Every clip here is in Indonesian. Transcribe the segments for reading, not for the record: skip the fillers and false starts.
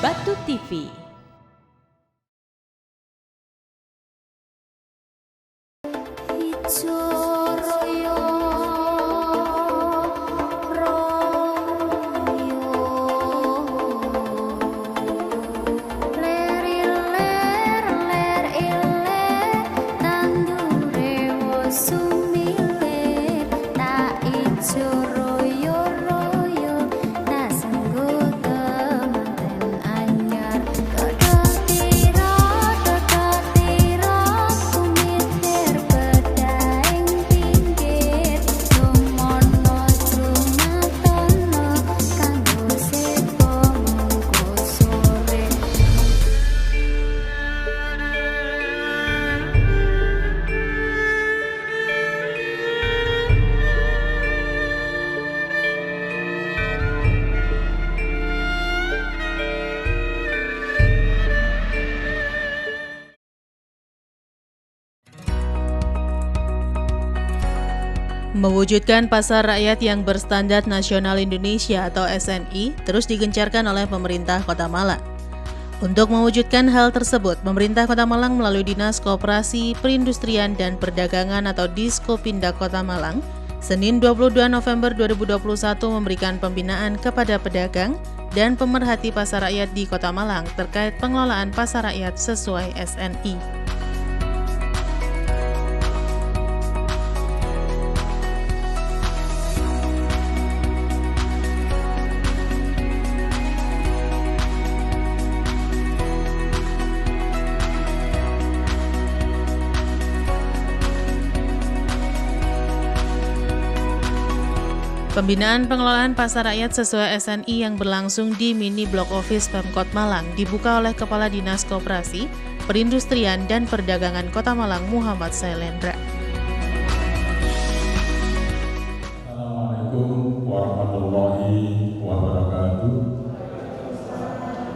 Batu TV. Mewujudkan pasar rakyat yang berstandar nasional Indonesia atau SNI terus digencarkan oleh pemerintah Kota Malang. Untuk mewujudkan hal tersebut, pemerintah Kota Malang melalui Dinas Koperasi, Perindustrian dan Perdagangan atau Diskopindak Kota Malang, Senin 22 November 2021 memberikan pembinaan kepada pedagang dan pemerhati pasar rakyat di Kota Malang terkait pengelolaan pasar rakyat sesuai SNI. Pembinaan pengelolaan pasar rakyat sesuai SNI yang berlangsung di Mini Block Office Pemkot Malang dibuka oleh Kepala Dinas Koperasi, Perindustrian dan Perdagangan Kota Malang Muhammad Sailendra. Assalamualaikum warahmatullahi wabarakatuh.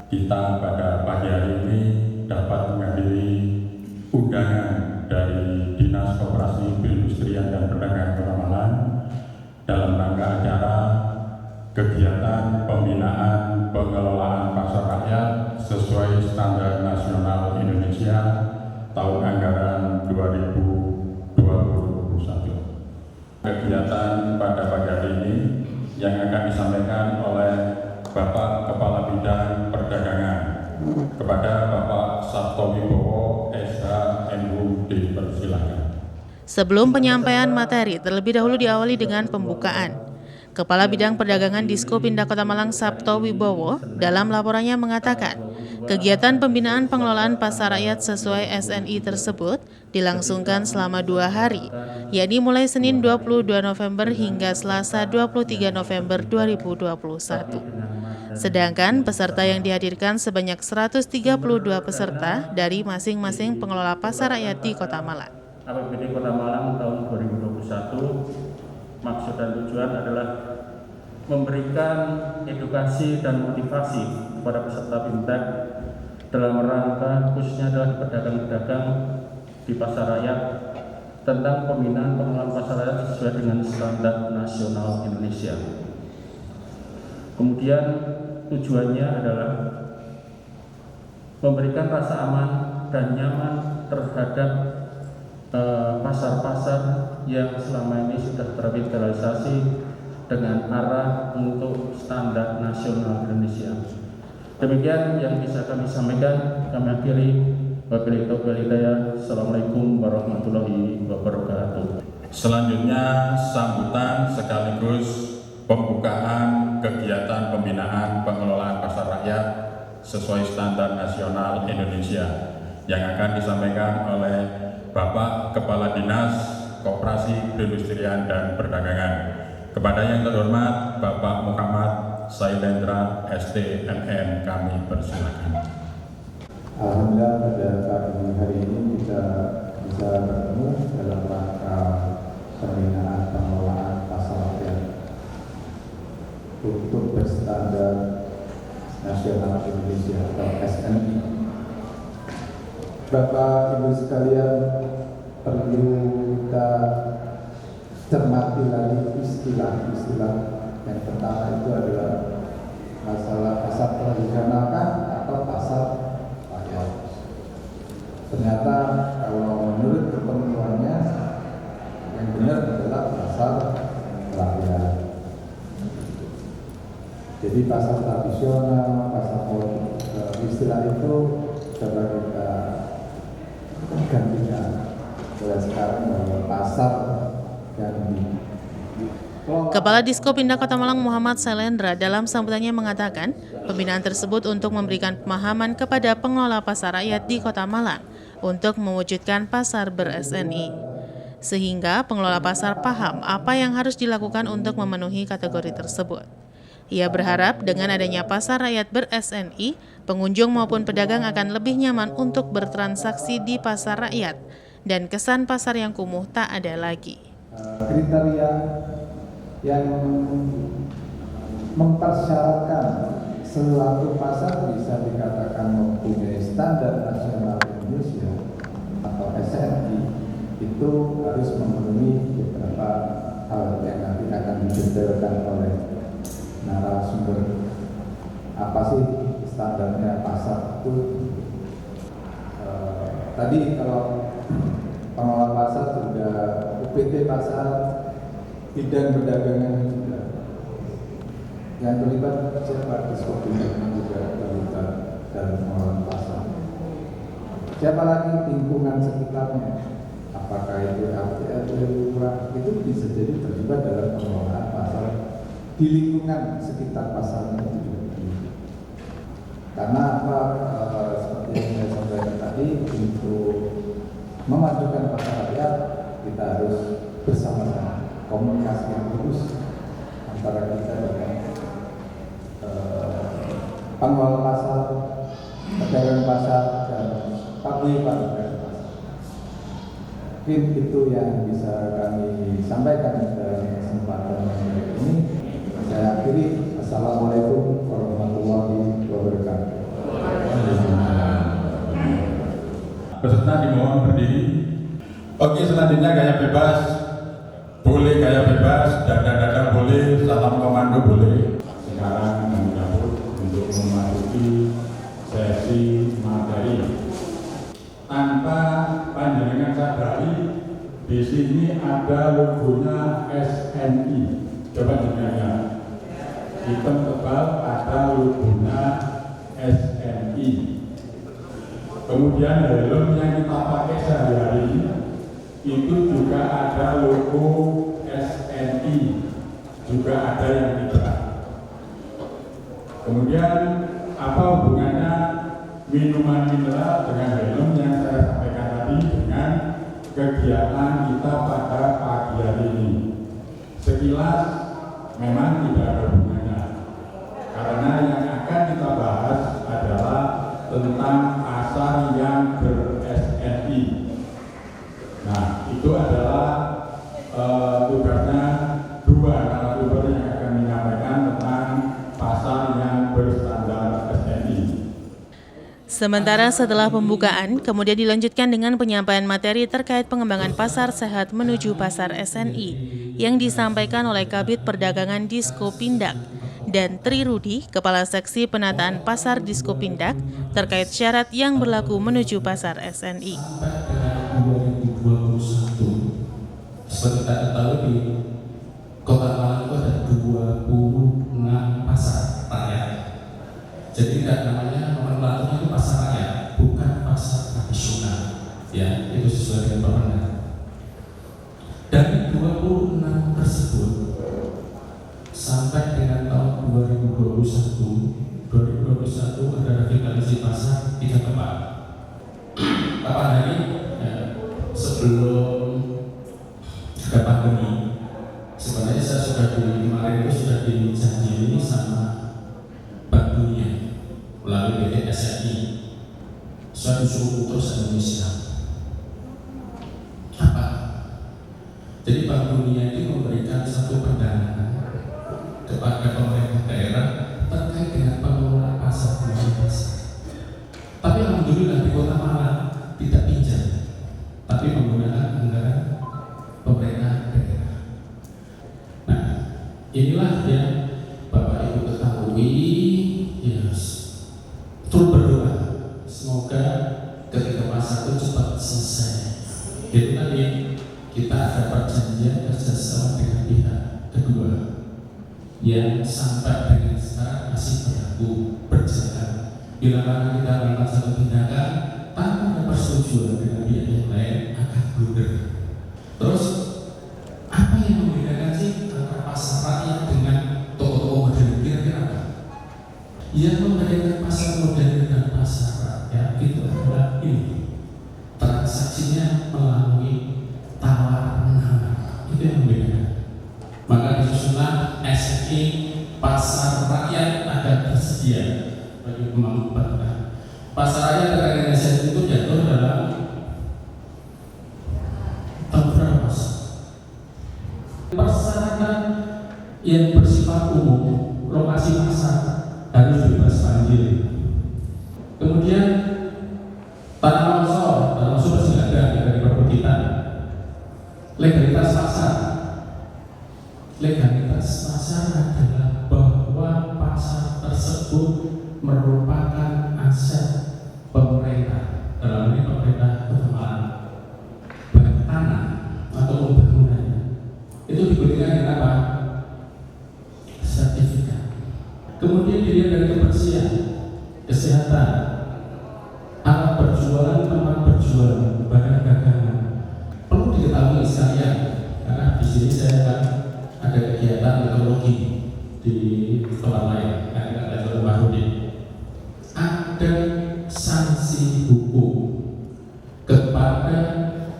Kita pada pagi hari ini dapat menghadiri undangan dari Dinas Koperasi, Perindustrian dan Perdagangan Kota Malang dalam rangka acara kegiatan pembinaan pengelolaan pasar rakyat sesuai standar nasional Indonesia tahun anggaran 2021. Kegiatan pada pagi hari ini yang akan disampaikan oleh Bapak Kepala Bidang Perdagangan kepada Bapak Sabto Wibowo, SH MU, dipersilakan. Sebelum penyampaian materi, terlebih dahulu diawali dengan pembukaan. Kepala Bidang Perdagangan Diskopindak Kota Malang Sabto Wibowo dalam laporannya mengatakan, kegiatan pembinaan pengelolaan pasar rakyat sesuai SNI tersebut dilangsungkan selama 2 hari, yakni mulai Senin 22 November hingga Selasa 23 November 2021. Sedangkan peserta yang dihadirkan sebanyak 132 peserta dari masing-masing pengelola pasar rakyat di Kota Malang. APBD Kota Malang tahun 2021 maksud dan tujuan adalah memberikan edukasi dan motivasi kepada peserta BIMTEK dalam rangka khususnya adalah pedagang-pedagang di pasar rakyat tentang pembinaan pengelolaan pasar rakyat sesuai dengan standar nasional Indonesia. Kemudian tujuannya adalah memberikan rasa aman dan nyaman terhadap pasar-pasar yang selama ini sudah tervitalisasi dengan arah untuk standar nasional Indonesia. Demikian yang bisa kami sampaikan. Kami akhiri. Wabillahi taufiq wal hidayah. Assalamualaikum warahmatullahi wabarakatuh. Selanjutnya sambutan sekaligus pembukaan kegiatan pembinaan pengelolaan pasar rakyat sesuai standar nasional Indonesia yang akan disampaikan oleh Bapak Kepala Dinas Koperasi, Perindustrian dan Perdagangan. Kepada yang terhormat Bapak Muhammad Sailendra ST MM, kami persilakan. Alhamdulillah pada pagi hari ini kita bisa bertemu dalam rangka pembinaan pengelolaan pasar rakyat untuk berstandar nasional Indonesia atau SNI. Bapak Ibu sekalian, perlu kita cermati lagi istilah-istilah. Yang pertama itu adalah masalah pasar tradisional kah Jadi pasar tradisional, pasar istilah itu coba kita gantikan mulai sekarang bahwa pasar yang Kepala Disko Pindah Kota Malang Muhammad Sailendra dalam sambutannya mengatakan, pembinaan tersebut untuk memberikan pemahaman kepada pengelola pasar rakyat di Kota Malang untuk mewujudkan pasar ber-SNI. Sehingga pengelola pasar paham apa yang harus dilakukan untuk memenuhi kategori tersebut. Ia berharap dengan adanya pasar rakyat ber-SNI, pengunjung maupun pedagang akan lebih nyaman untuk bertransaksi di pasar rakyat dan kesan pasar yang kumuh tak ada lagi. Kriteria yang mempersyaratkan suatu pasar bisa dikatakan mempunyai standar nasional Indonesia atau SNI itu harus memenuhi beberapa hal yang nanti akan didetailkan oleh narasumber. Apa sih standarnya pasar itu? Tadi kalau pengelola pasar sudah UPT pasar, bidang perdagangan juga. Yang terlibat siapa? Disko Pindah juga terlibat dalam pengelolaan pasar. Siapa lagi? Lingkungan sekitarnya. Apakah itu RT, lurah, itu bisa jadi terlibat dalam pengelolaan pasar di lingkungan sekitar pasar itu juga. Karena apa? Seperti yang saya sampaikan tadi, untuk memajukan pasar rakyat kita harus bersama-sama, komunikasi yang bagus antara kita dengan pengelola pasar, pedagang pasar, dan paguyuban pedagang pasar. Mungkin itu yang bisa kami sampaikan dalam kesempatan ini. Saya akhiri. Assalamualaikum warahmatullahi wabarakatuh. Peserta dimohon berdiri. Oke, selanjutnya gaya bebas. Boleh gaya bebas, dada-dada boleh, salam komando boleh. Sekarang kami dapur untuk memasuki sesi materi. Tanpa panjenengan sadari, di sini ada logonya SNI. Coba dilihat. Hitam tebal ada logonya SNI. Kemudian helm yang kita pakai sehari-hari itu juga ada logo SNI, juga ada yang tidak. Kemudian apa hubungannya minuman mineral dengan helm yang saya sampaikan tadi dengan kegiatan kita pada pagi hari ini? Sekilas memang tidak ada hubungannya, karena yang akan kita bahas adalah tentang pasar yang ber-SNI. Nah, itu adalah tugasnya dua narasumber yang akan menyampaikan tentang pasar yang berstandar SNI. Sementara setelah pembukaan, kemudian dilanjutkan dengan penyampaian materi terkait pengembangan pasar sehat menuju pasar SNI yang disampaikan oleh Kabid Perdagangan Disko Pindak dan Tri Rudi, Kepala Seksi Penataan Pasar Disko Pindak, terkait syarat yang berlaku menuju pasar SNI. Sampai dengan 2021, seperti kita ketahui di Kota Malang itu ada 26 pasar rakyat. Jadi tidak namanya nomenklaturnya itu pasar rakyat, bukan pasar tradisional. Ya, itu sesuai dengan Permendak. Dari 26 tersebut sampai dengan tahun 2021 ada revitalisasi pasar 3 tempat. Kapan hari? Ya, sebelum ada pandemi. Sebenarnya saya sudah kemarin itu sudah dijanji sama Bank Dunia melalui PT SNI. Saya disuruh terus Indonesia. Apa? Jadi Bank Dunia itu memberikan satu pendanaan kepada pemerintah daerah terkait dengan pengelolaan pasar di pasar. Tapi alhamdulillah di Kota Malang tidak pinjam, tapi menggunakan anggaran pemerintah daerah. Nah, inilah yang Bapak Ibu ketahui. Yes. Terus berdoa semoga ketika pasar itu cepat selesai. Itu tadi kita ada perjanjian kerjasama dengan pihak kedua yang sampai dengan sekarang bila mana kita melakukan satu tindakan tanpa ada persetujuan dengan pihak yang lain akan blunder. Terus apa yang membedakan sih antara pasar rakyat dengan toko-toko modern? Kira-kira apa? Yang membedakan pasar modern dan pasar rakyat itu adalah ini, transaksinya melalui tawar menawar. Itu yang membedakan. Maka disusunlah SNI pasar rakyat agar tersedia bagi pemangku kepentingan. Pasar rakyat terkait SNI itu jatuh dalam tahun berapa? Persyaratan yang bersifat umum, lokasi pasar harus bebas banjir. Kemudian tanah longsor pasti nggak ada dari perbukitan. Legalitas pasar. Legalitas pasar adalah bahwa pasar tersebut merupakan aset pemerintah, dalam ini pemerintah ketemuan baik tanah atau bangunannya. Itu diberikan dengan apa? Sertifikat. Kemudian dilihat dari kebersihan, kesehatan, alat berjualan, tempat berjualan, barang dagangan. Perlu diketahui sekalian, karena di sini saya akan ada kegiatan ekologi di tempat lain, ada Bahrudin. Ada sanksi hukum kepada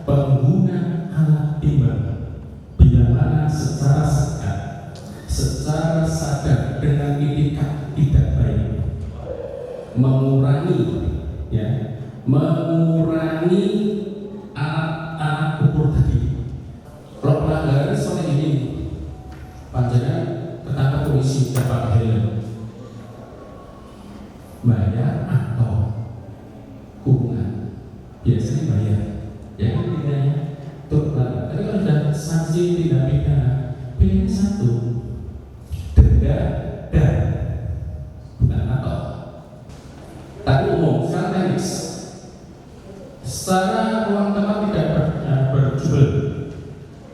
pengguna alat timbang bila mana secara sadar dengan itikat tidak baik mengurangi alat ukur tadi. Kalau pelanggaran seperti ini, panjangan ketangkap polisi dapat helm, bayar atau kurungan. Biasanya bayar, jangan pidana turun. Tapi kalau sudah sanksi tindak pidana, pilih satu, denda dan bukan atau. Tapi umum, secara teknis, secara ruang tempat tidak berjual,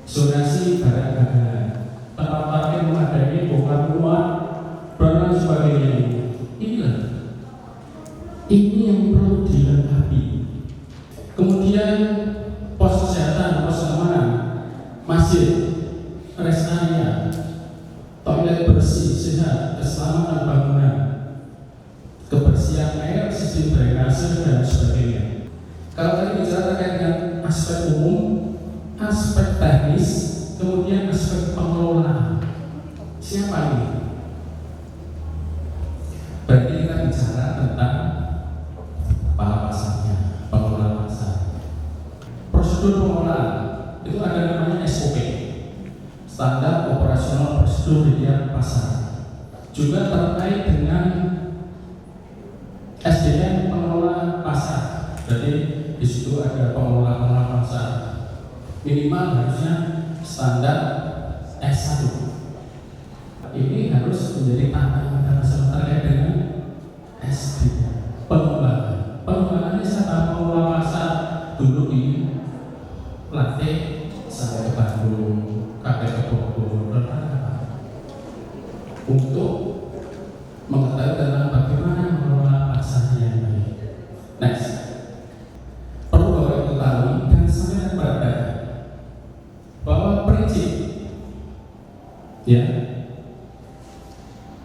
zonasi barang dagangan, tempat parkir memadai, bongkar rumah, dan lain sebagainya. Ini yang perlu dilengkapi. Kemudian pos kesehatan, pos keamanan, masjid, rest area, toilet bersih, sehat, keselamatan bangunan, kebersihan air, sistem drainase dan sebagainya. Kalau tadi bicara terkait dengan aspek umum, aspek teknis, kemudian aspek pengelolaan. Siapa ini? Berarti kita bicara tentang kepala pasarnya, pengelola pasar. Prosedur pengelolaan itu ada namanya SOP, standar operasional prosedur di pasar. Juga terkait dengan SDM pengelola pasar. Jadi di situ ada pengelola pasar. Minimal harusnya standar S1. Ini harus menjadi tantangan internasional terkait dengan SDM pengembangan. Pengembangannya siapa? Pengelola pasar dulu di latih sampai ke Bandung, sampai ke Bogor, untuk mengetahui tentang bagaimana mengelola pasar yang baik. Next, perlu Bapak ketahui dan sampai pada bahwa prinsip,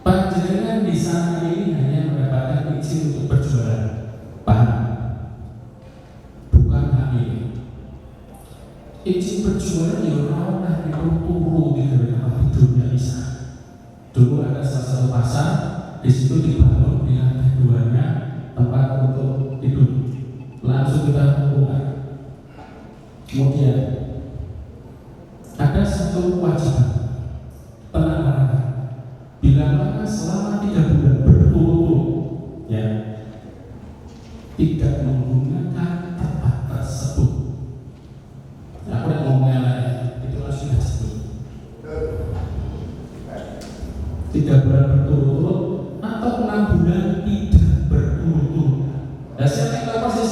panjenengan di sana ini hanya mendapatkan izin untuk berjualan, paham? Bukan hak ini. Izin berjualan ya orang itu turu di dalam tidurnya bisa. Dulu ada salah satu pasar, di situ dibangun di lantai 2-nya tempat untuk tidur. Langsung kita buka. Kemudian ada satu kewajiban penanganan. Bila mana selama 3 bulan berturut-turut tidak menggunakan tempat tersebut. Aku udah ngomongnya lagi, itu sudah disebut 3 bulan berturut-turut atau 6 bulan tidak berturut-turut. Dan siapa yang tahu pasti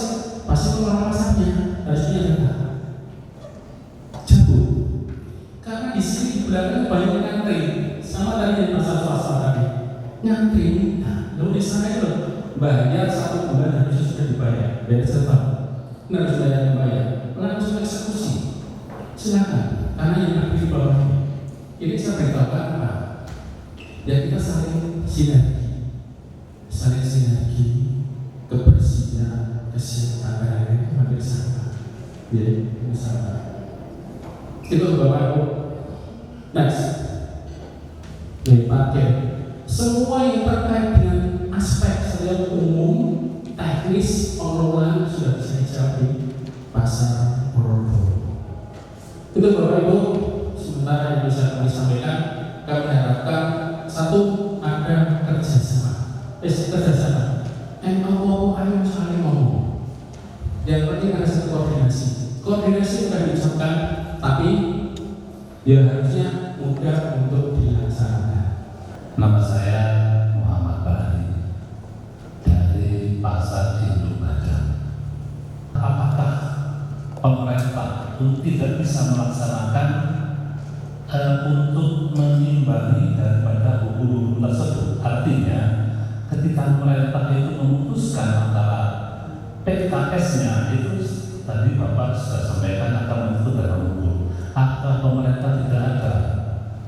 pengelola pasarnya harusnya ada cabut. Karena di sini di belakang banyak ngantri, sama tadi di pasar swasta tadi ngantri. Nah, lalu di sana itu bayar 1 bulan harusnya sudah dibayar, bayar setahun. Nggak harus bayar, langsung eksekusi. Silakan, karena yang ada di bawah ini saya beritahukan apa? Ya kita saling sinergi, kebersihan, kesehatan itu hampir sama. Ya, sama. Itu Bapak Ibu. Next, pakai semua yang terkait dengan aspek secara umum, teknis, pengelolaan sudah bisa dijawab di pasar Purworejo. Itu Bapak Ibu, sementara yang bisa kami sampaikan, kami harapkan satu ada kerjasama. Mau ayo saling ngomong. Yang penting ada satu koordinasi. Koordinasi sudah diucapkan, tapi ya harusnya mudah untuk dilaksanakan. Nama saya Muhammad Bahari dari Pasar Induk Bajang. Apakah pemerintah itu tidak bisa melaksanakan untuk mengimbangi daripada hulu tersebut? Artinya, ketika pemerintah itu memutuskan antara PKS-nya itu tadi Bapak sudah sampaikan akan menutup dalam hukum. Apakah pemerintah tidak ada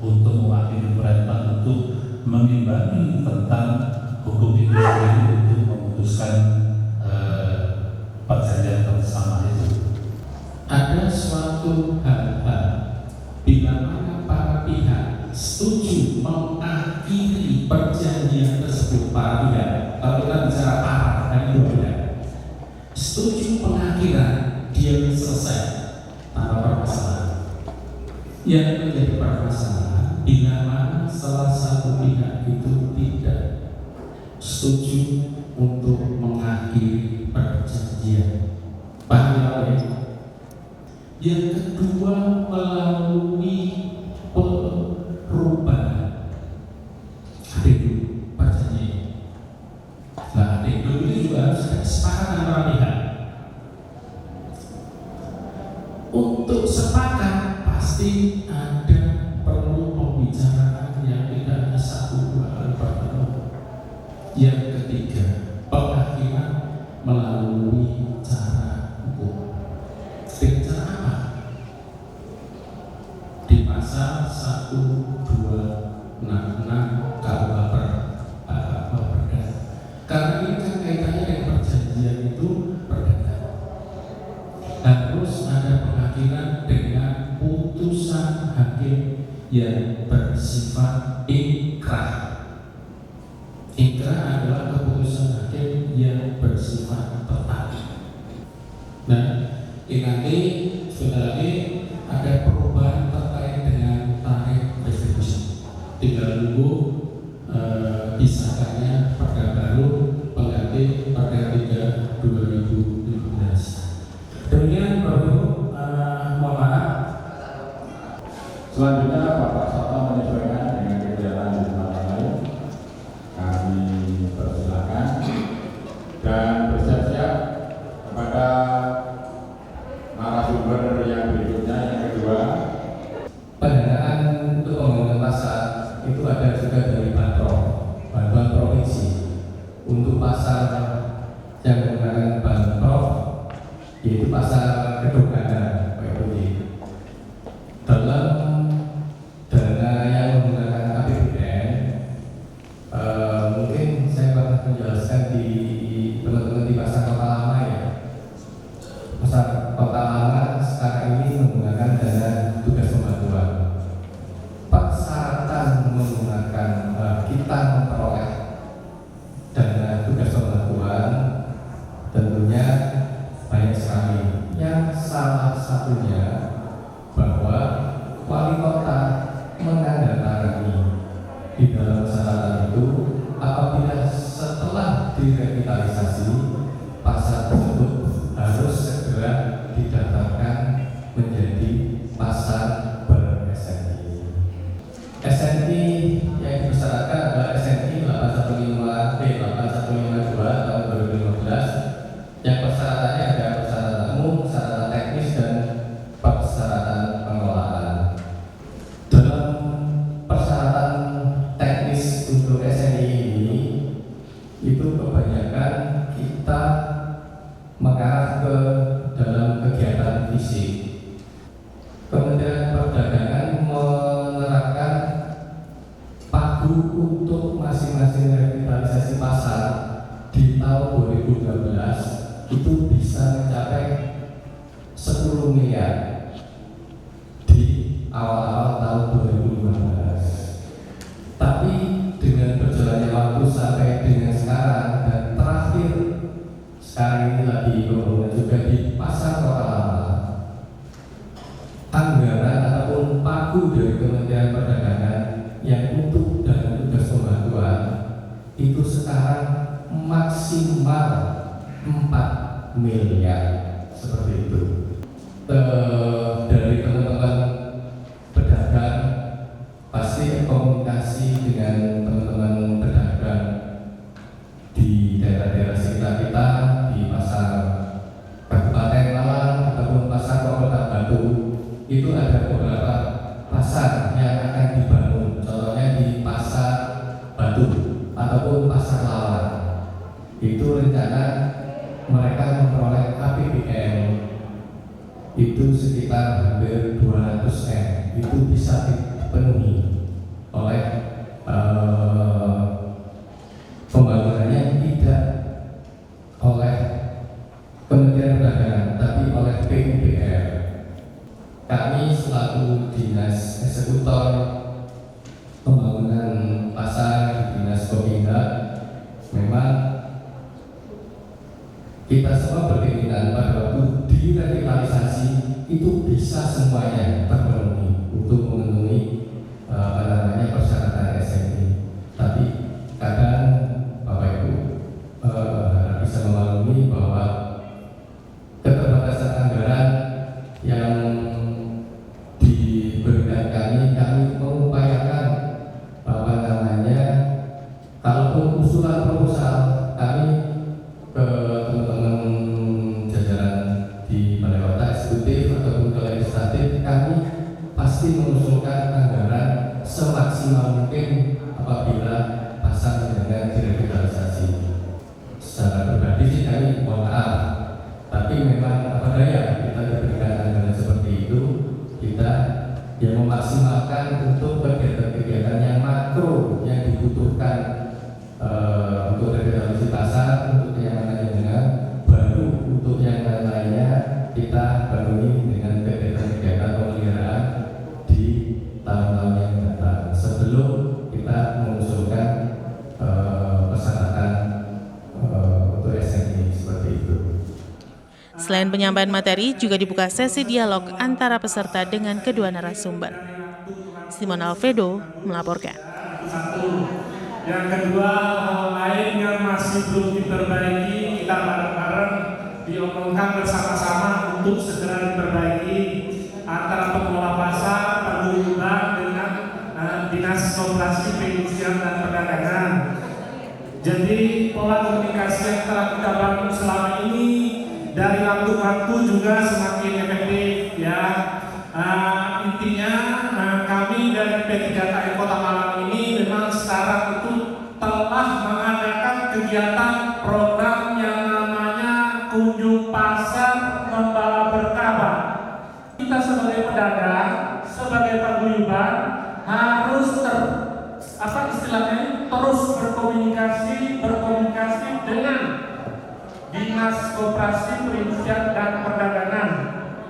untuk mewakili pemerintah untuk mengimbangi tentang hukum itu sendiri untuk memutuskan perjanjian bersama itu? Ada suatu hal-hal bila mana para pihak setuju mengakhiri perjanjian tersebut, para pihak, kalau kita bicara para, kan dua pihak setuju pengakhiran, dia selesai tanpa permasalahan. Yang menjadi permasalahan bila mana salah satu pihak itu tidak setuju untuk mengakhiri perjanjian. Paham ya? Yang kedua melalui perubahan adendum perjanjian. Nah, adendum itu juga harus ada kesepakatan antara pihak. Untuk sepakat pasti ada perlu pembicaraan yang tidak hanya 1-2 kali pertemuan. Yang ketiga, pengakhiran melalui cara hukum. Dengan cara apa? Di pasal 1266 KUH Perda. Karena ini kan kaitannya dengan perjanjian itu perdagangan. Harus ada pengakhiran dengan putusan hakim yang bersifat inkrah. Inkrah adalah keputusan hakim yang bersifat tetap. Nah, ini nanti sebentar lagi ada perubahan terkait dengan tarif restitusi. Tinggal nunggu disahkannya Perda baru pengganti Perda 3 2015. Demikian Bapak mohon maaf. Selanjutnya Bapak Sabta menyesuaikan dengan kegiatan di tempat lain. Kami persilakan dan bersiap-siap kepada narasumber yang berikutnya, yang kedua. Pendanaan untuk pembangunan pasar itu ada juga dari bantuan provinsi untuk pasar yang menggunakan bantuan, yaitu pasar Kedungana, Pak Ibu. Dalam dana yang menggunakan APBN, mungkin saya pernah menjelaskan di teman-teman di pasar Kota Lama ya. Pasar Kota Lama sekarang ini menggunakan dana tugas pembantuan. Persyaratan menggunakan kita memperoleh dana tugas pembantuan tentunya banyak sekali. Yang salah satunya bahwa wali kota menandatangani di dalam persyaratan itu apabila setelah direvitalisasi pasar tersebut harus segera didaftarkan menjadi pasar ber-SNI. SNI yang dipersyaratkan adalah SNI 815 tahun 2015 yang persyaratannya ada persyaratan umum, persyaratan teknis dan revitalisasi pasar di tahun 2012 itu bisa mencapai 10 miliar di awal-awal tahun 2015. Tapi dengan berjalannya waktu sampai dengan sekarang dan terakhir sekarang ini lagi pembangunan juga di pasar Kota Lama, anggaran ataupun pagu dari Kementerian Perdagangan yang untuk dan tugas pembantuan itu sekarang maksimal 4 miliar seperti itu. Dari teman-teman pedagang pasti komunikasi dengan teman-teman pedagang di daerah-daerah sekitar kita, di pasar Kabupaten Malang ataupun pasar Kota Batu, itu ada beberapa pasar yang akan dibangun. Contohnya di pasar Batu ataupun pasar Lawan. Itu rencana mereka memperoleh APBN itu sekitar hampir 200M. Itu bisa dipenuhi oleh pembangunannya tidak oleh Kementerian Perdagangan tapi oleh PUPR. Kami selaku dinas eksekutor pembangunan pasar di Dinas Kopinda memang kita semua berkeinginan pada waktu direvitalisasi itu bisa semuanya terpenuhi untuk memenuhi persyaratan SME. Tapi kadang Bapak Ibu bisa memaklumi bahwa keterbatasan anggaran yang diberikan kami mengupayakan kalaupun usulan proposal kami ke teman-teman jajaran di Balai Kota Eksekutif ataupun ke Legislatif, kami pasti mengusulkan anggaran semaksimal mungkin apabila pasar dengan direvitalisasi. Secara pribadi sih kami mohon maaf, tapi memang apa daya kita diberikan anggaran seperti itu, kita yang memaksimalkan untuk kegiatan-kegiatan yang makro yang dibutuhkan untuk revitalisasi pasar, untuk yang lainnya baru, untuk yang lainnya kita penuhi dengan kegiatan-kegiatan pemeliharaan di tahun-tahun yang datang sebelum kita mengusulkan persyaratan untuk SME seperti itu. Selain penyampaian materi, juga dibuka sesi dialog antara peserta dengan kedua narasumber. Simon Alfredo melaporkan. Yang kedua, hal lain yang masih belum diperbaiki, kita bareng-bareng diomongkan bersama-sama untuk segera diperbaiki antara pengelola pasar, paguyuban dengan Dinas Koperasi Perindustrian dan Perdagangan. Jadi pola komunikasi yang telah kita bangun selama ini dari waktu ke waktu juga semakin efektif ya. Intinya kami dari P3KM Kota Malang ini memang sekarang itu telah mengadakan kegiatan program yang namanya kunjung pasar membawa berkah. Kita sebagai pedagang, sebagai paguyuban harus terus berkomunikasi dengan Dinas Koperasi Perindustrian dan Perdagangan.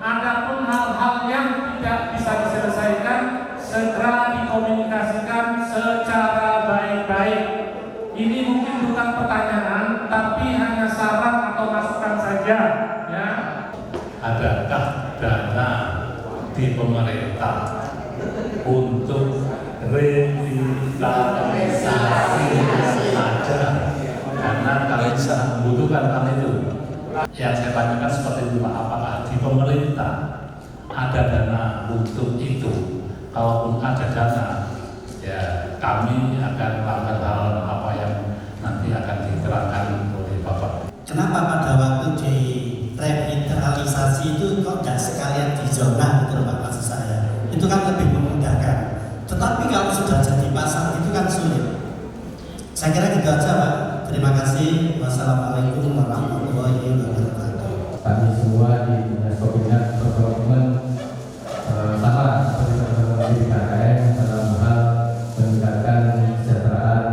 Adapun hal-hal yang tidak bisa diselesaikan segera dikomunikasikan secara baik-baik. Ini mungkin bukan pertanyaan, tapi hanya saran atau masukan saja. Ya. Adakah dana di pemerintah untuk revitalisasi saja? Karena kami sangat membutuhkan hal itu. Yang saya tanyakan seperti itu Pak, apakah di pemerintah ada dana untuk itu? Kalaupun ada dana, ya kami akan melakukan hal apa yang nanti akan diterangkan oleh Bapak. Kenapa pada waktu di revitalisasi itu kok nggak sekalian di zona gitu Pak, maksud saya? Itu kan lebih memudahkan. Tetapi kalau sudah jadi pasar itu kan sulit. Saya kira gitu aja Pak. Terima kasih. Wassalamualaikum warahmatullahi wabarakatuh. Kami semua di Dinas Kopinda berkomitmen sama seperti teman-teman di KKM dalam hal meningkatkan kesejahteraan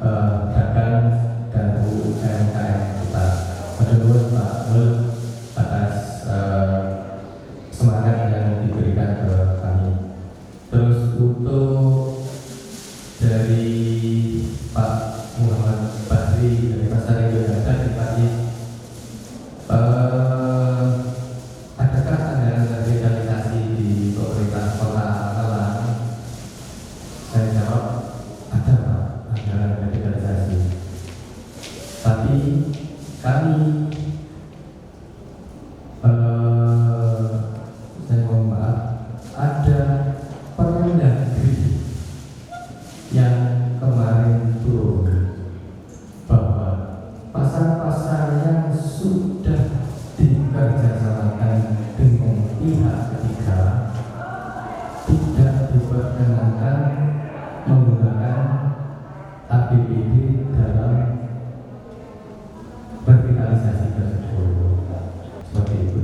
pedagang informasi dari pasar itu yang ada di Pati. Adakah anggaran revitalisasi di pemerintah kota Malang? Saya jawab, ada Pak, anggaran revitalisasi. Tapi kami saya mohon maaf, ada Permendagri yang kemarin turun bahwa pasar-pasar yang sudah dikerjasamakan dengan pihak ketiga tidak diperkenankan menggunakan APBD dalam revitalisasi tersebut. Seperti itu.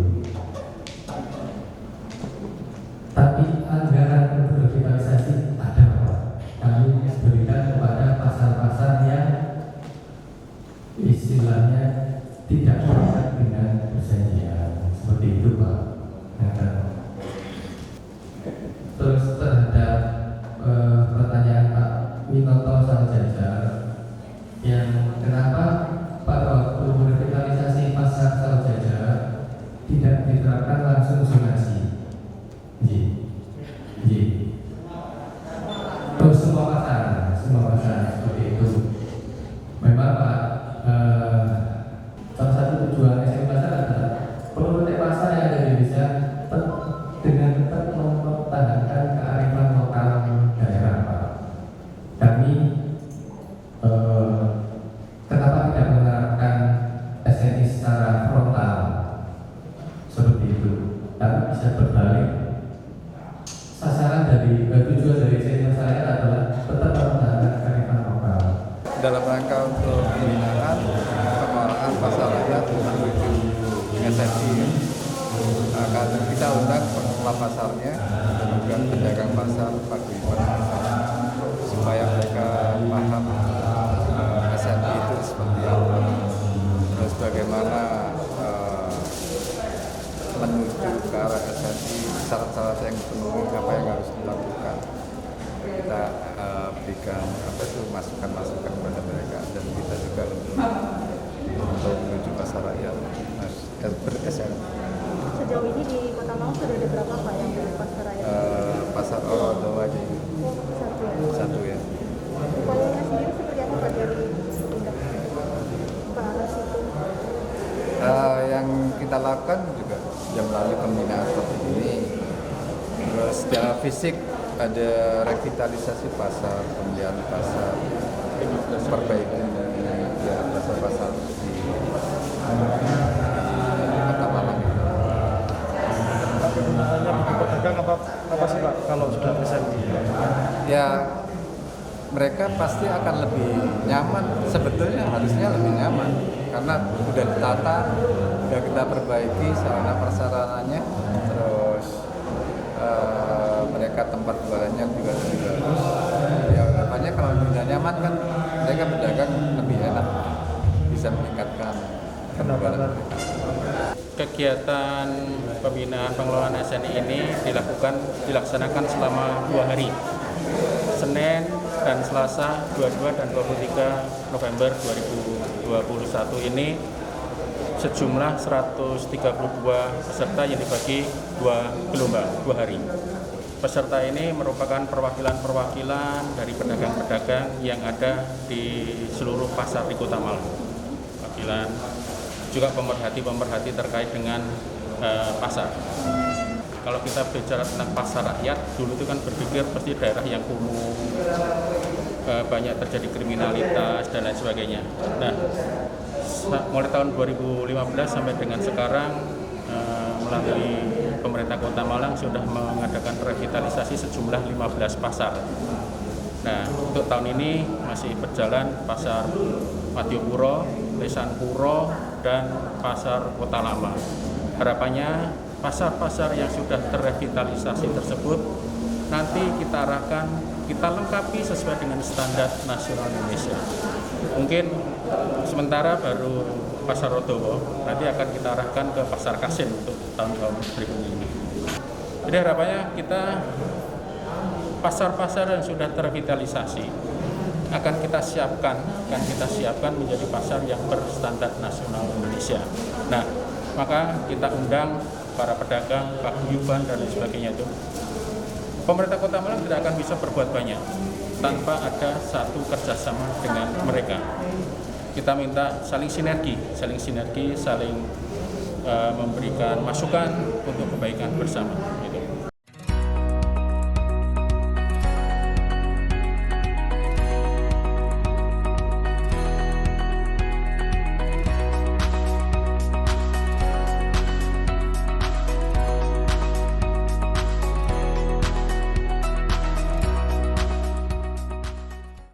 Tapi anggaran untuk revitalisasi ada Pak. Kami berikan kepada pasar-pasar yang istilahnya tidak terikat dengan perjanjian. Seperti itu Pak. Terus terhadap pertanyaan Pak Winoto Sarjajar yang kenapa pada waktu revitalisasi pasar Sarjajar tidak diterapkan langsung zonasi. Terus semua pasar seperti itu. Memang Pak, salah satu tujuan SMK pasar adalah pemerintah pasar yang ada di Indonesia dengan tetap mempertahankan kearifan lokal daerah Pak. Kami kenapa tidak menerapkan SNI secara frontal seperti itu? Karena bisa berbalik. Sasaran dari tujuan dari SNI saya adalah tetap mempertahankan kearifan lokal. Dalam rangka untuk pembinaan pengelolaan pasar rakyat menuju SNI, akan kita undang pengelola pasarnya dan juga pedagang pasar, paguyuban pasar, supaya mereka paham SNI itu seperti apa, terus bagaimana menuju ke arah SNI, syarat-syarat yang dipenuhi, apa yang harus dilakukan. Kita berikan masukan-masukan kepada mereka, dan kita juga untuk menuju pasar rakyat ber-SNI. Sejauh ini di Kota Malang sudah ada berapa Pak yang dari pasar rakyat? Pasar Orodo aja ini. Satu ya. Upayanya sendiri seperti apa Pak dari tindak ke arah situ? Yang kita lakukan juga yang melalui pembinaan seperti ini. Terus secara fisik ada revitalisasi pasar, pemeliharaan pasar, perbaikan ya pasar-pasar di Kota Malang. Pedagang apa sih Pak kalau sudah SNI? Ya, mereka pasti akan lebih nyaman. Sebetulnya harusnya lebih nyaman karena sudah ditata, sudah kita perbaiki sarana prasarananya, terus mereka tempat jualannya juga lebih bagus. Ya harapannya kalau sudah nyaman kan mereka berdagang lebih enak, bisa meningkatkan penjualan mereka. Kegiatan pembinaan pengelolaan SNI ini dilaksanakan selama 2 hari, Senin dan Selasa 22 dan 23 November 2021 ini sejumlah 132 peserta yang dibagi 2 gelombang, 2 hari. Peserta ini merupakan perwakilan-perwakilan dari pedagang-pedagang yang ada di seluruh pasar di Kota Malang. Perwakilan juga pemerhati terkait dengan pasar. Kalau kita bicara tentang pasar rakyat, dulu itu kan berpikir pasti daerah yang kumuh, banyak terjadi kriminalitas dan lain sebagainya. Nah, mulai tahun 2015 sampai dengan sekarang melalui pemerintah Kota Malang sudah mengadakan revitalisasi sejumlah 15 pasar. Nah, untuk tahun ini masih berjalan pasar Madiopuro, Lesanpuro, dan pasar Kota Lama. Harapannya pasar-pasar yang sudah terrevitalisasi tersebut nanti kita arahkan, kita lengkapi sesuai dengan standar nasional Indonesia. Mungkin sementara baru pasar Rodowo, nanti akan kita arahkan ke pasar Kasim untuk tahun-tahun berikutnya ini. Jadi harapannya kita pasar-pasar yang sudah terrevitalisasi akan kita siapkan menjadi pasar yang berstandar nasional Indonesia. Nah, maka kita undang para pedagang, paguyuban dan lain sebagainya itu. Pemerintah Kota Malang tidak akan bisa berbuat banyak tanpa ada satu kerjasama dengan mereka. Kita minta saling sinergi, saling memberikan masukan untuk kebaikan bersama.